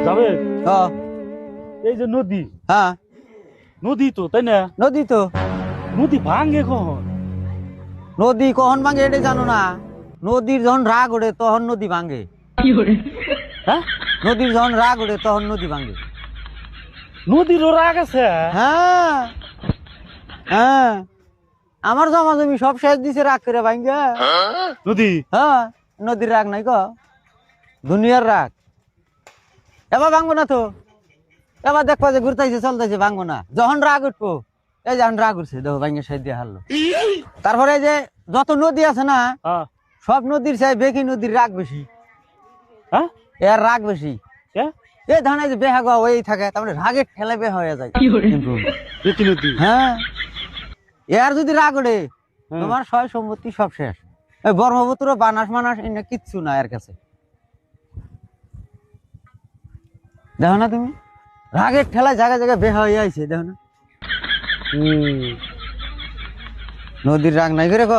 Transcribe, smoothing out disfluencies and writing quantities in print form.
যাবে হ্যাঁ এই যে নদী, হ্যাঁ নদী তো তাই না? নদী তো। নদী ভাঙ্গে কখন? নদী কখন ভাঙে এটা জানো না? নদীর যখন রাগ ওঠে তখন নদী ভাঙে। হ্যাঁ, নদীর যখন রাগ ওঠে তখন নদী ভাঙে। নদীরও রাগ আছে? হ্যাঁ হ্যাঁ, আমার জমা জমি সব শেষ দিছে রাগ করে ভাঙ্গে। নদী হ্যাঁ, নদীর রাগ নাই ক, দুনিয়ার রাগ। এবার ভাঙবো না তো, এবার দেখবা যে ঘুরতেছে চলতেছে, ভাঙবো না। যখন রাগ উঠবো, এই যখন রাগ উঠছে দেখো ভাঙ্গে সাইড দিয়ে হারলো। তারপরে এই যে যত নদী আছে না, হ্যাঁ সব নদীর চাই বেশি নদীর রাগ বেশি। হ্যাঁ, এর রাগ বেশি। কে? এই ধানে যে বেহা গা ওই থাকে, তারপরে রাগের ঠেলে বেহা হয়ে যায়। কিন্তু বেশি নদী। হ্যাঁ, এর যদি রাগ ওঠে হ্যাঁ। তোমার সয় সম্পত্তি সব শেষ। এই ব্রহ্মপুত্র বানাস মানাস এনে কিচ্ছু না এর কাছে। দেখো না তুমি, রাগের ঠেলায় জায়গায় জায়গায় বেহা হয়ে আইছে, দেখো না। নদীর রাগ নাই করে ক।